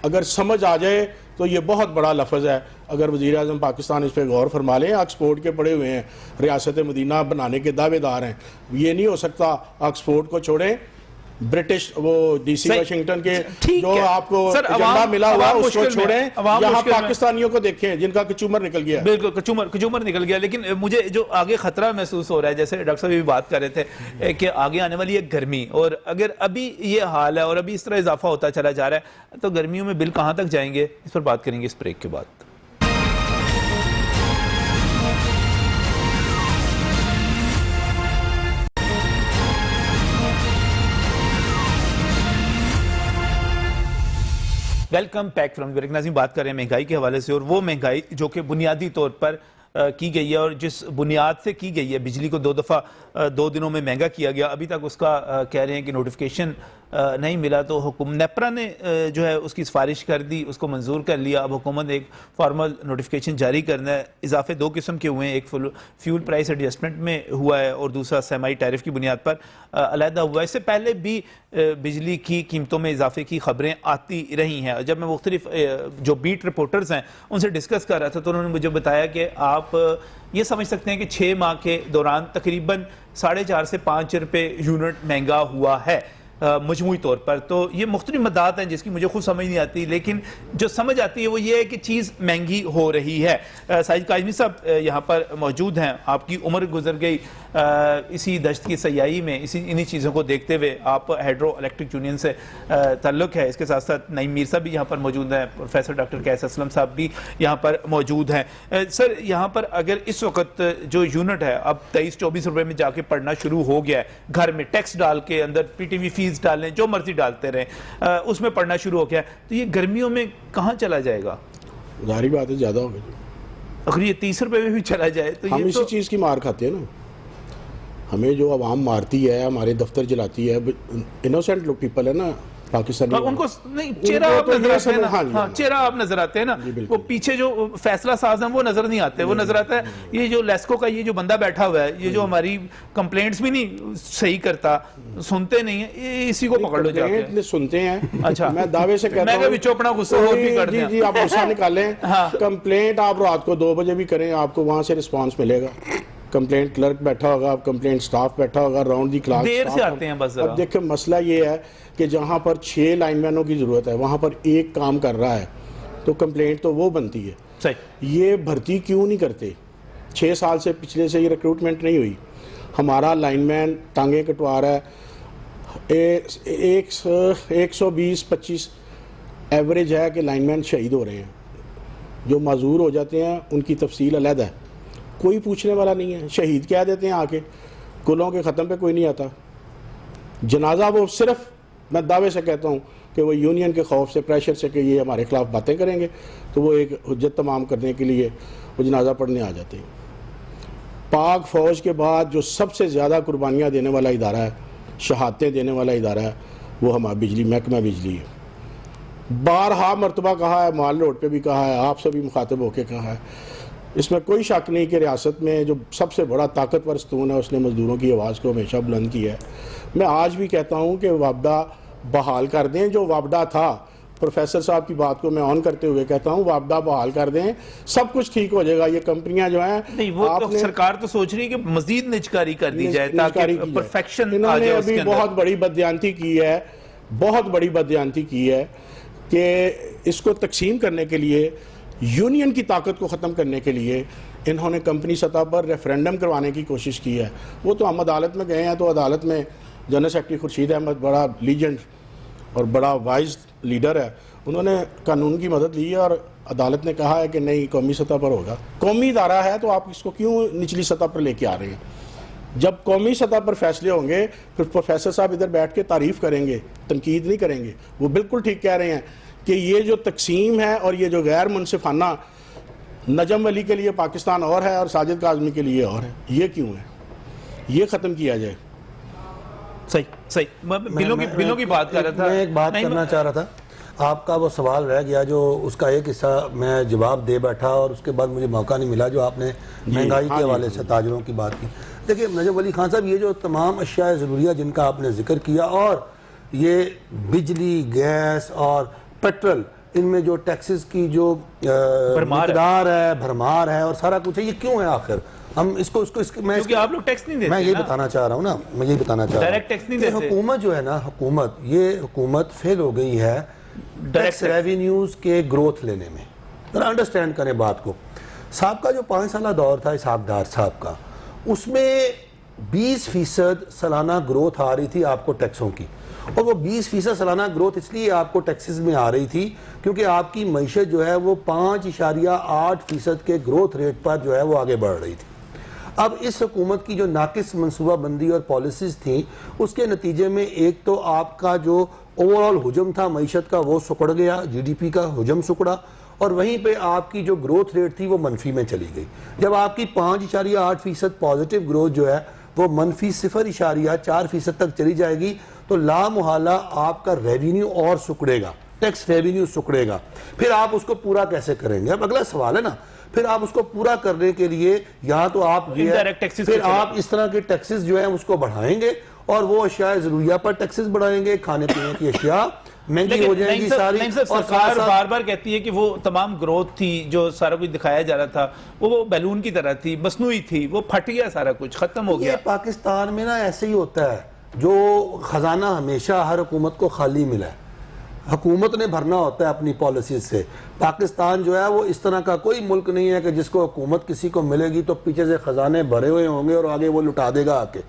اگر سمجھ آ جائے تو یہ بہت بڑا لفظ ہے. اگر وزیر اعظم پاکستان اس پہ غور فرما لیں, آکسفورڈ کے پڑھے ہوئے ہیں, ریاست مدینہ بنانے کے دعوے دار ہیں. یہ نہیں ہو سکتا آکسفورڈ کو چھوڑیں, برٹش وہ ڈی سی واشنگٹن کے جو آپ کو ایجنڈا ملا ہوا اس کو چھوڑیں, یہاں پاکستانیوں کو دیکھیں جن کا کچومر نکل گیا. بالکل کچومر نکل گیا. لیکن مجھے جو آگے خطرہ محسوس ہو رہا ہے, جیسے ڈاکٹر صاحب بھی بات کر رہے تھے کہ آگے آنے والی ایک گرمی, اور اگر ابھی یہ حال ہے اور ابھی اس طرح اضافہ ہوتا چلا جا رہا ہے تو گرمیوں میں بل کہاں تک جائیں گے, اس پر بات کریں گے اس بریک کے بعد. Welcome back from break. ناظرین, بات کر رہے ہیں مہنگائی کے حوالے سے, اور وہ مہنگائی جو کہ بنیادی طور پر کی گئی ہے, اور جس بنیاد سے کی گئی ہے. بجلی کو 2 دفعہ 2 دنوں میں مہنگا کیا گیا, ابھی تک اس کا کہہ رہے ہیں کہ نوٹیفیکیشن نہیں ملا. تو حکومت نیپرا نے جو ہے اس کی سفارش کر دی, اس کو منظور کر لیا. اب حکومت ایک فارمل نوٹیفیکیشن جاری کرنا ہے. اضافے 2 قسم کے ہوئے ہیں, ایک فیول پرائس ایڈجسٹمنٹ میں ہوا ہے اور دوسرا سیمائی ٹیرف کی بنیاد پر علیحدہ ہوا ہے. اس سے پہلے بھی بجلی کی قیمتوں میں اضافے کی خبریں آتی رہی ہیں. جب میں مختلف جو بیٹ رپورٹرز ہیں ان سے ڈسکس کر رہا تھا تو انہوں نے مجھے بتایا کہ آپ یہ سمجھ سکتے ہیں کہ 6 ماہ کے دوران تقریباً 4.5 سے 5 روپے یونٹ مہنگا ہوا ہے مجموعی طور پر. تو یہ مختلف مدات ہیں جس کی مجھے خود سمجھ نہیں آتی, لیکن جو سمجھ آتی ہے وہ یہ ہے کہ چیز مہنگی ہو رہی ہے. ساجد کاظمی صاحب یہاں پر موجود ہیں. آپ کی عمر گزر گئی اسی دشت کی سیاحی میں, انہی چیزوں کو دیکھتے ہوئے. آپ ہائیڈرو الیکٹرک یونین سے تعلق ہے. اس کے ساتھ ساتھ نعیم میر صاحب بھی یہاں پر موجود ہیں, پروفیسر ڈاکٹر قیس اسلم صاحب بھی یہاں پر موجود ہیں. سر, یہاں پر اگر اس وقت جو یونٹ ہے اب 23-24 روپے میں جا کے پڑنا شروع ہو گیا ہے, گھر میں ٹیکس ڈال کے اندر پی ٹی وی فیس ڈالیں, جو مرضی ڈالتے رہیں, اس میں پڑھنا شروع ہو گیا ہے, تو یہ گرمیوں میں کہاں چلا جائے گا؟ ظاہری بات ہے زیادہ ہو گئی. اگر یہ 30 روپے میں بھی چلا جائے تو ہم اسی چیز کی مار کھاتے ہیں نا. ہمیں جو عوام مارتی ہے, ہمارے دفتر جلاتی ہے, انوسنٹ لوگ پیپل ہے نا پاکستانی, ان کو نہیں چہرہ آپ نظر آتے ہیں نا, ہاں چہرہ آپ نظر آتے ہیں نا, وہ پیچھے جو فیصلہ ساز ہیں وہ نظر نہیں آتے. وہ نظر آتا ہے یہ جو لیسکو کا یہ جو بندہ بیٹھا ہوا ہے, یہ جو ہماری کمپلینٹس بھی نہیں صحیح کرتا, سنتے نہیں ہیں, اسی کو پکڑ لو جا کے. سنتے ہیں. اچھا, میں دعوے سے کہتا ہوں, میں بھی اپنا غصہ اور بھی کر دیں. جی آپ غصہ نکالیں. کمپلینٹ آپ رات کو 2 بجے بھی کریں, آپ کو وہاں سے رسپانس ملے گا. کمپلینٹ کلرک بیٹھا ہوگا, کمپلینٹ سٹاف بیٹھا ہوگا, راؤنڈ دی کلاک دیر سے آتے ہیں بس. اب دیکھیں مسئلہ یہ ہے کہ جہاں پر 6 لائن مینوں کی ضرورت ہے وہاں پر 1 کام کر رہا ہے, تو کمپلینٹ تو وہ بنتی ہے. صحیح. یہ بھرتی کیوں نہیں کرتے؟ 6 سال سے پچھلے سے یہ ریکروٹمنٹ نہیں ہوئی. ہمارا لائن مین ٹانگیں کٹوا رہا ہے, 120-25 ایوریج ہے کہ لائن مین شہید ہو رہے ہیں. جو معذور ہو جاتے ہیں ان کی تفصیل علیحدہ ہے, کوئی پوچھنے والا نہیں ہے. شہید کہہ دیتے ہیں آ کے, کلوں کے ختم پہ کوئی نہیں آتا. جنازہ وہ صرف, میں دعوے سے کہتا ہوں کہ وہ یونین کے خوف سے, پریشر سے کہ یہ ہمارے خلاف باتیں کریں گے, تو وہ ایک حجت تمام کرنے کے لیے وہ جنازہ پڑھنے آ جاتے ہیں. پاک فوج کے بعد جو سب سے زیادہ قربانیاں دینے والا ادارہ ہے, شہادتیں دینے والا ادارہ ہے, وہ ہمارا بجلی محکمہ بجلی ہے. بارہا مرتبہ کہا ہے, مال روڈ پہ بھی کہا ہے, آپ سے بھی مخاطب ہو کے کہا ہے, اس میں کوئی شک نہیں کہ ریاست میں جو سب سے بڑا طاقتور ستون ہے اس نے مزدوروں کی آواز کو ہمیشہ بلند کیا ہے. میں آج بھی کہتا ہوں کہ وابڈا بحال کر دیں. جو وابڈا تھا, پروفیسر صاحب کی بات کو میں آن کرتے ہوئے کہتا ہوں, وابڈا بحال کر دیں, سب کچھ ٹھیک ہو جائے گا. یہ کمپنیاں جو ہیں, نہیں وہ تو سرکار تو سوچ رہی ہے کہ مزید نجکاری کر دی جائے تاکہ پرفیکشن آ جائے اس کے اندر. بہت بڑی بددیانتی کی ہے, بہت بڑی بددیانتی کی ہے کہ اس کو تقسیم کرنے کے لیے, یونین کی طاقت کو ختم کرنے کے لیے انہوں نے کمپنی سطح پر ریفرینڈم کروانے کی کوشش کی ہے. وہ تو ہم عدالت میں گئے ہیں, تو عدالت میں جنرل سیکرٹری خورشید احمد بڑا لیجنڈ اور بڑا وائز لیڈر ہے, انہوں نے قانون کی مدد لی ہے اور عدالت نے کہا ہے کہ نہیں قومی سطح پر ہوگا. قومی ادارہ ہے تو آپ اس کو کیوں نچلی سطح پر لے کے آ رہے ہیں؟ جب قومی سطح پر فیصلے ہوں گے پھر پروفیسر صاحب ادھر بیٹھ کے تعریف کریں گے, تنقید نہیں کریں گے. وہ بالکل ٹھیک کہہ رہے ہیں کہ یہ جو تقسیم ہے اور یہ جو غیر منصفانہ, نجم ولی کے لیے پاکستان اور ہے اور ساجد کاظمی کے لیے اور ہے. یہ کیوں ہے؟ یہ ختم کیا جائے. صحیح. بلوں کی بات کر رہا تھا. میں ایک بات کرنا چاہ رہا تھا. آپ کا وہ سوال رہ گیا جو اس کا ایک حصہ میں جواب دے بیٹھا اور اس کے بعد مجھے موقع نہیں ملا, جو آپ نے مہنگائی کے حوالے سے تاجروں کی بات کی. دیکھیے نجم ولی خان صاحب, یہ جو تمام اشیاء ضروریہ جن کا آپ نے ذکر کیا, اور یہ بجلی, گیس اور پیٹرول, ان میں جو ٹیکسز کی جو مقدار ہے, بھرمار ہے اور سارا کچھ ہے, یہ کیوں ہے آخر؟ ہم اس کو کیونکہ آپ لوگ ٹیکس نہیں دیتے. میں یہی بتانا چاہ رہا ہوں نا, میں یہی بتانا چاہ رہا ہوں ڈائریکٹ ٹیکس نہیں دیتے. حکومت جو ہے نا, حکومت فیل ہو گئی ہے ٹیکس ریونیوز کے گروتھ لینے میں. ذرا انڈرسٹینڈ کریں بات کو. صاحب کا جو 5 سالہ دور تھا اسحاق ڈار صاحب کا, اس میں 20% سالانہ گروتھ آ رہی تھی آپ کو ٹیکسوں کی, اور وہ 20% سالانہ گروتھ اس لیے آپ کو ٹیکسز میں آ رہی تھی کیونکہ آپ کی معیشت جو ہے وہ 5.8% کے گروتھ ریٹ پر جو ہے وہ آگے بڑھ رہی تھی. اب اس حکومت کی جو ناقص منصوبہ بندی اور پالیسیز تھیں, اس کے نتیجے میں ایک تو آپ کا جو اوورآل حجم تھا معیشت کا وہ سکڑ گیا, جی ڈی پی کا حجم سکڑا, اور وہیں پہ آپ کی جو گروتھ ریٹ تھی وہ منفی میں چلی گئی. جب آپ کی 5.8% پازیٹیو گروتھ جو ہے وہ منفی 0.4% تک چلی جائے گی تو لا محالہ آپ کا ریونیو اور سکڑے گا, ٹیکس ریونیو سکڑے گا. پھر آپ اس کو پورا کیسے کریں گے؟ اب اگلا سوال ہے نا, پھر آپ اس کو پورا کرنے کے لیے یا تو آپ پھر آپ اس طرح کے ٹیکسز جو ہیں اس کو بڑھائیں گے, اور وہ اشیاء ضروریہ پر ٹیکسز بڑھائیں گے, کھانے پینے کی اشیاء مہنگی ہو جائیں گی ساری. اور سرکار بار بار کہتی ہے کہ وہ تمام گروتھ تھی جو سارا کچھ دکھایا جا رہا تھا وہ بیلون کی طرح تھی, مصنوعی تھی, وہ پھٹ گیا, سارا کچھ ختم ہو گیا. یہ پاکستان میں نا ایسے ہی ہوتا ہے, جو خزانہ ہمیشہ ہر حکومت کو خالی ملا ہے, حکومت نے بھرنا ہوتا ہے اپنی پالیسیز سے. پاکستان جو ہے وہ اس طرح کا کوئی ملک نہیں ہے کہ جس کو حکومت کسی کو ملے گی تو پیچھے سے خزانے بھرے ہوئے ہوں گے اور آگے وہ لٹا دے گا آ کے.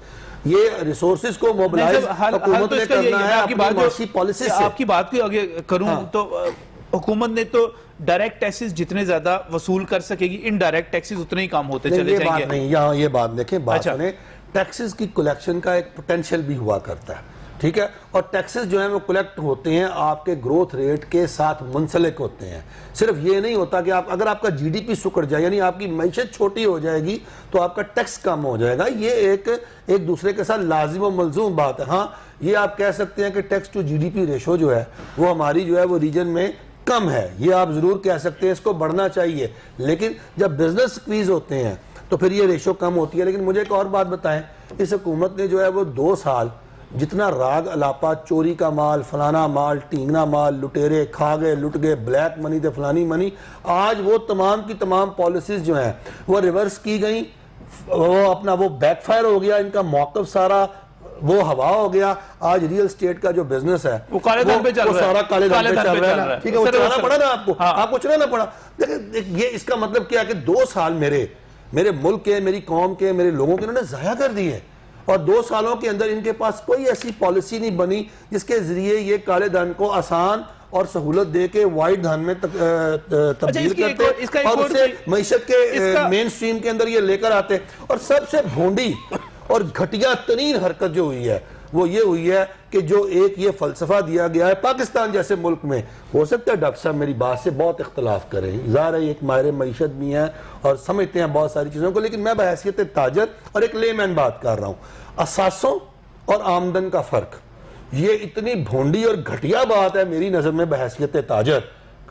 یہ ریسورسز کو موبلائز حکومت نے کرنا ہے اپنی معاشی پالیسی سے. آپ کی بات کو آگے کروں تو حکومت نے تو ڈائریکٹ ٹیکسز جتنے زیادہ وصول کر سکے گی, ان ڈائریکٹ ٹیکسز اتنے ہی کام ہوتے چلے جائیں گے. نہیں, یہاں یہ بات دیکھیں, بات سنیں, ٹیکسز کی کلیکشن کا ایک پوٹینشیل بھی ہوا کرتا ہے, ٹھیک ہے, اور ٹیکسز جو ہیں وہ کلیکٹ ہوتے ہیں آپ کے گروتھ ریٹ کے ساتھ منسلک ہوتے ہیں. صرف یہ نہیں ہوتا کہ اگر آپ کا جی ڈی پی سکڑ جائے, یعنی آپ کی معیشت چھوٹی ہو جائے گی تو آپ کا ٹیکس کم ہو جائے گا. یہ ایک دوسرے کے ساتھ لازم و ملزوم بات ہے. ہاں یہ آپ کہہ سکتے ہیں کہ ٹیکس ٹو جی ڈی پی ریشو جو ہے وہ ہماری جو ہے وہ ریجن میں کم ہے, یہ آپ ضرور کہہ سکتے ہیں, اس کو بڑھنا چاہیے. لیکن جب بزنس سکویز ہوتے ہیں تو پھر یہ ریشو کم ہوتی ہے. لیکن مجھے ایک اور بات بتائیں, اس حکومت نے جو ہے وہ 2 سال جتنا راگ الاپا, چوری کا مال, فلانا مال, ٹینگنا مال, لٹیرے کھا گئے, لٹ گئے, بلیک منی تھے, فلانی منی, آج وہ تمام کی تمام پالیسیز جو ہیں وہ ریورس کی گئیں, وہ اپنا وہ بیک فائر ہو گیا, ان کا موقف سارا وہ ہوا ہو گیا. آج ریل اسٹیٹ کا جو بزنس ہے وہ کالے دھن پہ چل رہا ہے, سارا کالے دھن پہ چل رہا ہے. ٹھیک ہے, وہ چلانا پڑا نا آپ کو چلانا پڑا. دیکھیں یہ اس کا مطلب کیا ہے کہ 2 سال میرے ملک کے, میری قوم کے, میرے لوگوں کے انہوں نے ضائع کر دیے, اور 2 سالوں کے اندر ان کے پاس کوئی ایسی پالیسی نہیں بنی جس کے ذریعے یہ کالے دھن کو آسان اور سہولت دے کے وائٹ دھن میں تبدیل کرتے اور اسے معیشت کے مین سٹریم کے اندر یہ لے کر آتے. اور سب سے بھونڈی اور گھٹیا ترین حرکت جو ہوئی ہے وہ یہ ہوئی ہے کہ جو ایک یہ فلسفہ دیا گیا ہے پاکستان جیسے ملک میں, ہو سکتا ہے ڈاکٹر صاحب میری بات سے بہت اختلاف کریں, ظاہر ہے ایک ماہر معیشت بھی ہیں اور سمجھتے ہیں بہت ساری چیزوں کو, لیکن میں بحیثیت تاجر اور ایک لے مین بات کر رہا ہوں. اثاثوں اور آمدن کا فرق, یہ اتنی بھونڈی اور گھٹیا بات ہے میری نظر میں بحیثیت تاجر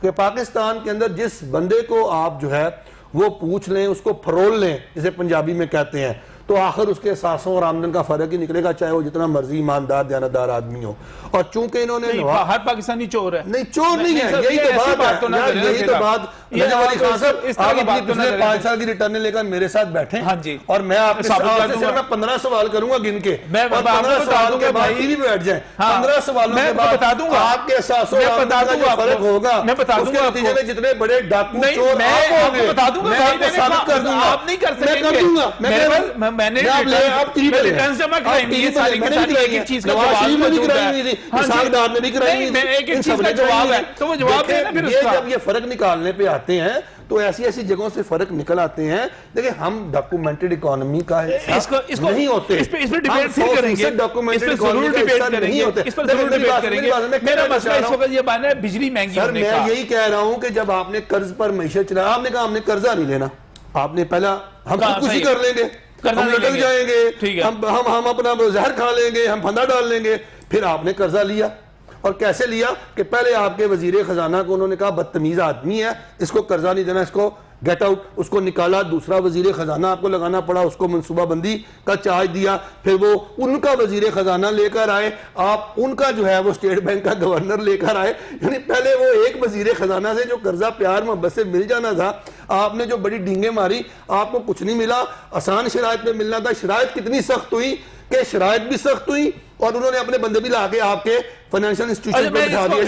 کہ پاکستان کے اندر جس بندے کو آپ جو ہے وہ پوچھ لیں, اس کو فرول لیں جسے پنجابی میں کہتے ہیں, تو آخر اس کے احساسوں اور آمدن کا فرق ہی نکلے گا, چاہے وہ جتنا مرضی ایماندار دیانتدار آدمی ہو. اور چونکہ انہوں نے ہر پاکستانی چور ہے, نہیں چور نہیں ہے, یہی تو بات ہے, یہی تو بات. نجم علی خان صاحب, آپ اپنی پچھلے 5 سال کی ریٹرن لے کر میرے ساتھ بیٹھیں اور میں آپ سے صرف 15 سوال کروں گا گن کے, اور 15 سوالوں کے بعد ٹی وی پہ بیٹھ جائیں. 15 سوالوں کے بعد آپ کے احساسوں اور آمدن کا جو فرق ہوگا, اس کے نتیجے میں جتنے بڑے ڈاکو چور آپ ہوں گے, میں آپ کو ثابت کر دوں گا. آپ نہیں کر میں کر دوں گا. میں نے ریٹرنز جمع کرائی نہیں, یہ ساری ایک ایک چیز کا جواب موجود ہے. اسحاق نے بھی کرائی نہیں, ایک ایک چیز کا جواب ہے, تو وہ جواب دینا پھر اس کا. جب یہ فرق نکالنے پہ آتے ہیں تو ایسی ایسی جگہوں سے فرق نکل آتے ہیں. دیکھیں ہم ڈاکومنٹڈ اکانومی کا نہیں ہوتے, اس پہ ڈیبیٹ پھر کریں گے, اس پہ ضرور ڈیبیٹ کریں گے, اس پر ضرور ڈیبیٹ کریں گے. میرا مسئلہ اس وقت یہ بات ہے بجلی مہنگی ہونے کا. میں یہی کہہ رہا ہوں کہ جب آپ نے قرض پر معیشت چلایا, آپ نے کہا ہم نے قرضہ نہیں لینا, آپ نے پہلا ہم خودکشی کر لیں گے, ہم لٹک جائیں گے, ہم اپنا زہر کھا لیں گے, ہم پھندا ڈال لیں گے. پھر آپ نے قرضہ لیا, اور کیسے لیا کہ پہلے آپ کے وزیر خزانہ کو انہوں نے کہا بدتمیز آدمی ہے, اس کو قرضہ نہیں دینا, اس کو گیٹ آؤٹ, اس کو نکالا. دوسرا وزیر خزانہ آپ کو لگانا پڑا, اس کو منصوبہ بندی کا چارج دیا, پھر وہ ان کا وزیر خزانہ لے کر آئے, آپ ان کا جو ہے وہ اسٹیٹ بینک کا گورنر لے کر آئے. یعنی پہلے وہ ایک وزیر خزانہ سے جو قرضہ پیار محبت سے مل جانا تھا, آپ نے جو بڑی ڈینگیں ماری, آپ کو کچھ نہیں ملا, آسان شرائط میں ملنا تھا. شرائط کتنی سخت ہوئی کہ شرائط بھی سخت ہوئی, اور انہوں نے اپنے بندے بھی لا کے آپ کے فائنینشل انسٹیٹیوشن پہ بٹھا دیے.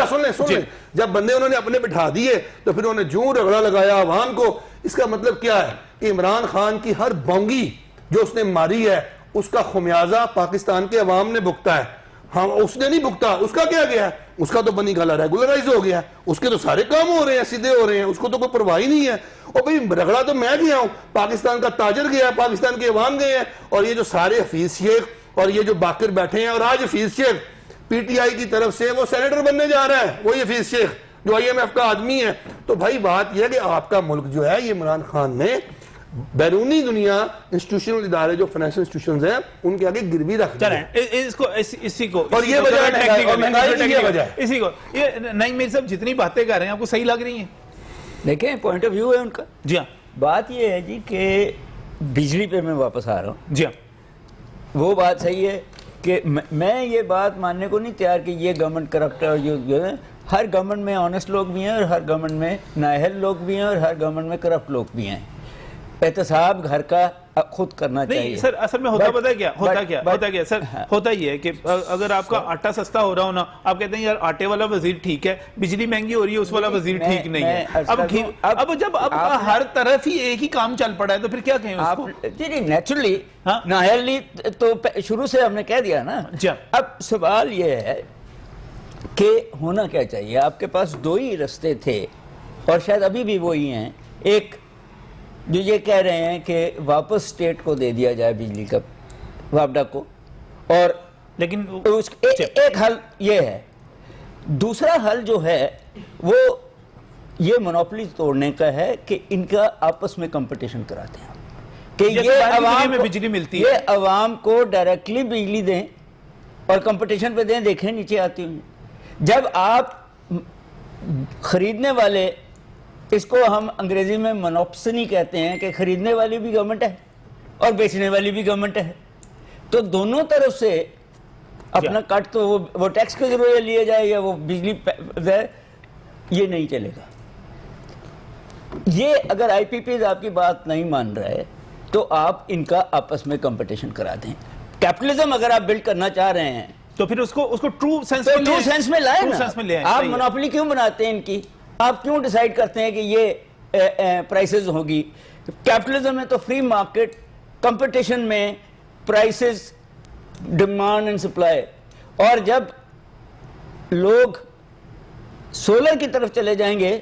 سن لیں, جب بندے انہوں نے اپنے بٹھا دیے تو پھر انہوں نے جوں رگڑا لگایا عوام کو. اس کا مطلب کیا ہے کہ عمران خان کی ہر بونگی جو اس نے ماری ہے, اس کا خمیازہ پاکستان کے عوام نے بھگتا ہے. ہاں, اس نے نہیں بھگتا, اس کا کیا گیا ہے, اس کا تو بنی گالا ریگولرائز ہو گیا, اس کے تو سارے کام ہو رہے ہیں, سیدھے ہو رہے ہیں, اس کو تو کوئی پرواہ ہی نہیں ہے. اور بھئی رگڑا تو میں گیا ہوں, پاکستان کا تاجر گیا, پاکستان کے عوام گئے ہیں, اور یہ جو سارے حفیظ شیخ اور یہ جو باقر بیٹھے ہیں, اور آج حفیظ شیخ پی ٹی آئی کی طرف سے وہ سینیٹر بننے جا رہا ہے, وہی حفیظ شیخ جو آئی ایم ایف کا آدمی ہے. تو بھائی بات یہ ہے کہ آپ کا ملک جو ہے, یہ عمران خان نے بیرونی دنیا انسٹیٹیوشنل ادارے جو فائنینشل انسٹیٹیوشنز ہیں ان کے آگے گروی رکھ دیا. اسی کو اور یہ وجہ ہے, اسی کو یہ نہیں, میری صاحب جتنی باتیں کر رہے ہیں آپ کو صحیح لگ رہی ہیں؟ دیکھیں پوائنٹ آف ویو ہے ان کا. جی ہاں, بات یہ ہے جی کہ بجلی پہ میں واپس آ رہا ہوں. جی ہاں, وہ بات صحیح ہے کہ میں یہ بات ماننے کو نہیں تیار کہ یہ گورنمنٹ کرپٹ ہے, اور جو ہے ہر گورنمنٹ میں آنیسٹ لوگ بھی ہیں, اور ہر گورنمنٹ میں نااہل لوگ بھی ہیں, اور ہر گورنمنٹ میں کرپٹ لوگ بھی ہیں. احتساب گھر کا خود کرنا چاہیے. نہیں سر, اصل میں ہوتا پتہ ہے کیا ہوتا کیا سر, ہوتا یہ ہے کہ اگر آپ کا آٹا سستا ہو رہا ہو نا, آپ کہتے ہیں یار آٹے والا وزیر ٹھیک ہے, بجلی مہنگی ہو رہی ہے اس والا وزیر ٹھیک نہیں ہے. اب جب ہر طرف ہی ایک ہی کام چل پڑا ہے تو پھر کیا کہیں اس کو؟ جی نیچرلی نااہلی تو شروع سے ہم نے کہہ دیا نا. اب سوال یہ ہے کہ ہونا کیا چاہیے. آپ کے پاس دو ہی رستے تھے, اور شاید ابھی بھی وہی ہیں. ایک جو یہ کہہ رہے ہیں کہ واپس اسٹیٹ کو دے دیا جائے بجلی کا وابڈا کو, اور لیکن ایک حل یہ ہے. دوسرا حل جو ہے وہ یہ مونوپلی توڑنے کا ہے کہ ان کا آپس میں کمپٹیشن کراتے ہیں, کہ یہ عوام میں بجلی ملتی ہے, یہ عوام کو ڈائریکٹلی بجلی دیں اور کمپٹیشن پہ دیں. دیکھیں نیچے آتی ہوئی, جب آپ خریدنے والے, اس کو ہم انگریزی میں منوپسنی کہتے ہیں, کہ خریدنے والی بھی گورنمنٹ ہے اور بیچنے والی بھی گورنمنٹ ہے, تو دونوں طرف سے اپنا کٹ تو وہ ٹیکس کے ذریعے لیا جائے یا وہ بجلی, یہ نہیں چلے گا. یہ اگر آئی پی پیز آپ کی بات نہیں مان رہا ہے تو آپ ان کا آپس میں کمپٹیشن کرا دیں. کیپٹلزم اگر آپ بلڈ کرنا چاہ رہے ہیں تو پھر اس کو ٹرو سینس میں لائیں نا. آپ مونوپلی کیوں بناتے ہیں ان کی؟ آپ کیوں ڈیسائیڈ کرتے ہیں کہ یہ پرائسز ہوگی؟ کیپٹلزم میں تو فری مارکیٹ کمپٹیشن میں پرائسز, ڈیمانڈ اینڈ سپلائی. اور جب لوگ سولر کی طرف چلے جائیں گے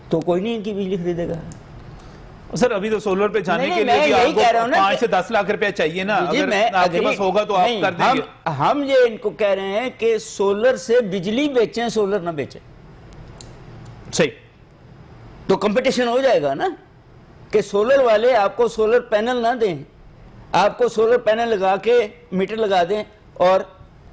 تو کوئی نہیں ان کی بجلی خریدے گا. سر ابھی تو سولر پہ جانے کے لیے بھی آپ کو 5 سے 10 لاکھ روپے چاہیے نا, اگر آپ کے پاس ہوگا تو آپ کر دیں گے. ہم یہ ان کو کہہ رہے ہیں کہ سولر سے بجلی بیچیں, سولر نہ بیچیں. صحیح, تو کمپٹیشن ہو جائے گا نا, کہ سولر والے آپ کو سولر پینل نہ دیں, آپ کو سولر پینل لگا کے میٹر لگا دیں اور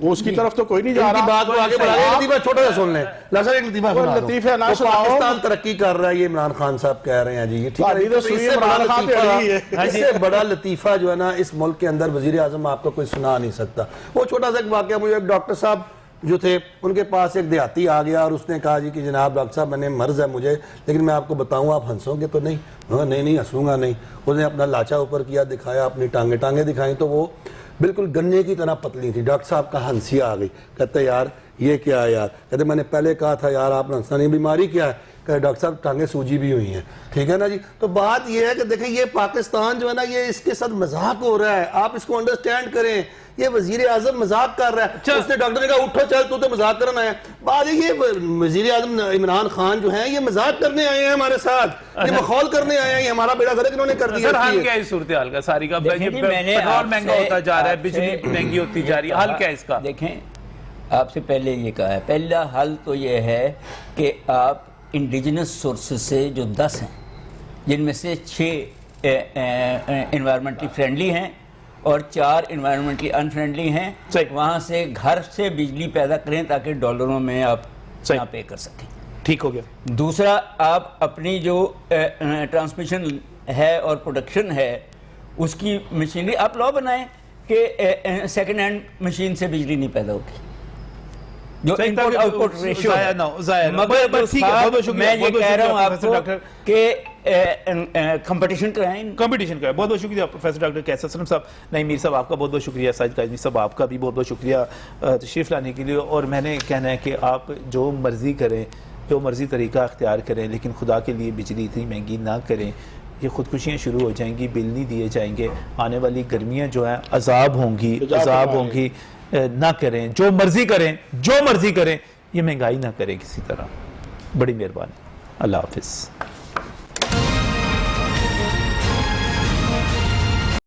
وہ اس کی طرف تو کوئی نہیں جا ان کی رہا. بات کو آگے بڑھا رہے ہیں. لطیفہ چھوٹا سا سن لیں. لہٰذا ایک لطیفہ سنا دو. لطیفہ نہ تو سناؤ. پاکستان ترقی کر رہا ہے یہ عمران خان صاحب کہہ رہے ہیں جی. یہ ٹھیک ابھی تو سنیے عمران خان پہ اڑی ہے. اس سے بڑا لطیفہ جو ہے نا اس ملک کے اندر وزیر اعظم آپ کو کوئی سنا نہیں سکتا. وہ چھوٹا سا ایک واقعہ, مجھے ایک ڈاکٹر صاحب جو تھے ان کے پاس ایک دیہاتی آ گیا اور اس نے کہا جی کہ جناب ڈاکٹر صاحب میں نے مرض ہے مجھے, لیکن میں آپ کو بتاؤں آپ ہنسوں گے تو نہیں. نہیں ہنسوں گا نہیں. اس نے اپنا لاچا اوپر کیا, دکھایا, اپنی ٹانگیں دکھائیں تو وہ بالکل گنے کی طرح پتلی تھی. ڈاکٹر صاحب کا ہنسی آ گئی. کہتے یار یہ کیا ہے یار؟ کہتے میں نے پہلے کہا تھا یار آپ نے ہنسنا نہیں, بیماری کیا ہے؟ کہ ڈاکٹر صاحب ٹانگیں سوجی بھی ہوئی ہیں. ٹھیک ہے نا جی. تو بات یہ ہے کہ دیکھیں یہ پاکستان جو ہے نا یہ اس کے ساتھ مذاق ہو رہا ہے, آپ اس کو انڈرسٹینڈ کریں. یہ وزیر اعظم مذاق کر رہا ہے. اس نے ڈاکٹر نے کہا اٹھو چل تو مذاق کرنا ہے. بات یہ وزیر اعظم عمران خان جو ہیں یہ مذاق کرنے آئے ہیں ہمارے ساتھ, یہ مخول کرنے آئے ہیں, یہ ہمارا بیڑا غرق انہوں نے کر دیا. سر حل کیا ہے اس صورتحال کا ساری کا؟ پیٹرول مہنگا ہوتا جا رہا ہے, بجلی مہنگی ہوتی جا رہی ہے, حل کیا ہے اس کا؟ دیکھیں آپ سے پہلے یہ کہا ہے, پہلا حل تو یہ ہے کہ آپ انڈیجنس سورسز سے جو 10 ہیں جن میں سے 6 انوائرمنٹلی فرینڈلی ہیں اور 4 انوائرمنٹلی انفرینڈلی ہیں, وہاں سے گھر سے بجلی پیدا کریں تاکہ ڈالروں میں آپ یہاں پے کر سکیں. ٹھیک ہو گیا. دوسرا آپ اپنی جو ٹرانسمیشن ہے اور پروڈکشن ہے اس کی مشینری آپ لا بنائیں کہ سیکنڈ ہینڈ مشین سے بجلی نہیں پیدا ہوگی. جو انپوٹ آؤٹ پٹ ریشو ہے, مگر میں یہ کہہ رہا ہوں آپ کو کہ کمپٹیشن کرائیں. کمپٹیشن کرائیں. بہت بہت شکریہ پروفیسر ڈاکٹر کیسر اسلم صاحب, نعیم میر صاحب آپ کا بہت بہت شکریہ, ساجد کاظمی صاحب آپ کا بھی بہت بہت شکریہ تشریف لانے کے لیے. اور میں نے کہنا ہے کہ آپ جو مرضی کریں, جو مرضی طریقہ اختیار کریں, لیکن خدا کے لیے بجلی اتنی مہنگی نہ کریں. یہ خودکشیاں شروع ہو جائیں گی, بل نہیں دیے جائیں گے, آنے والی گرمیاں جو ہیں عذاب ہوں گی. نہ کریں, جو مرضی کریں, یہ مہنگائی نہ کریں کسی طرح. بڑی مہربانی. اللہ حافظ.